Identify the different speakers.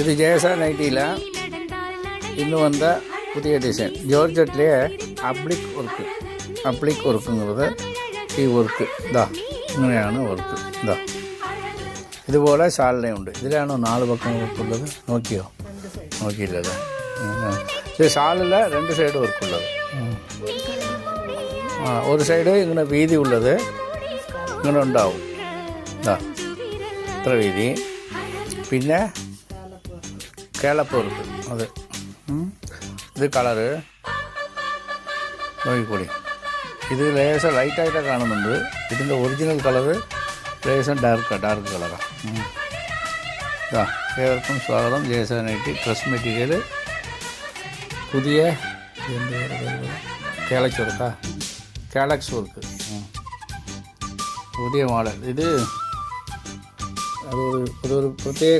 Speaker 1: ഇത് ജേസ നൈറ്റിയില ഇന്ന് വന്ന പുതിയ ഡിസൈൻ ജോർജറ്റിലെ അപ്ലിക് വർക്കുള്ളത് ഈ വർക്ക് ഇതാ ഇങ്ങനെയാണ് വർക്ക് ഇതാ ഇതുപോലെ ഷാളിനെയുണ്ട്. ഇതിലാണോ 4 പക്കം വർക്കുള്ളത്? നോക്കിയില്ലല്ലേ? ഇത് ഷാളിൽ 2 സൈഡ് വർക്കുള്ളത്. ഒരു സൈഡ് ഇങ്ങനെ വീതി ഉള്ളത് ഇങ്ങനെ ഉണ്ടാവും. ഇതാ ഇത്ര വീതി. പിന്നെ കേളപ്പ് വർക്ക് അത് ഇത് കളറ് നോക്കിക്കൂടി. ഇത് ലേശം ലൈറ്റായിട്ടൊക്കെ കാണുന്നുണ്ട്. ഇതിൻ്റെ ഒറിജിനൽ കളറ് ലേശം ഡാർക്ക് കളറാണ്. ഇതാ ഏവർക്കും സ്വാഗതം. ജേസനായിട്ട് ഡ്രസ് മെറ്റീരിയൽ പുതിയ കാലക്സ് വർക്ക് പുതിയ മോഡൽ. ഇത് അതൊരു പ്രത്യേക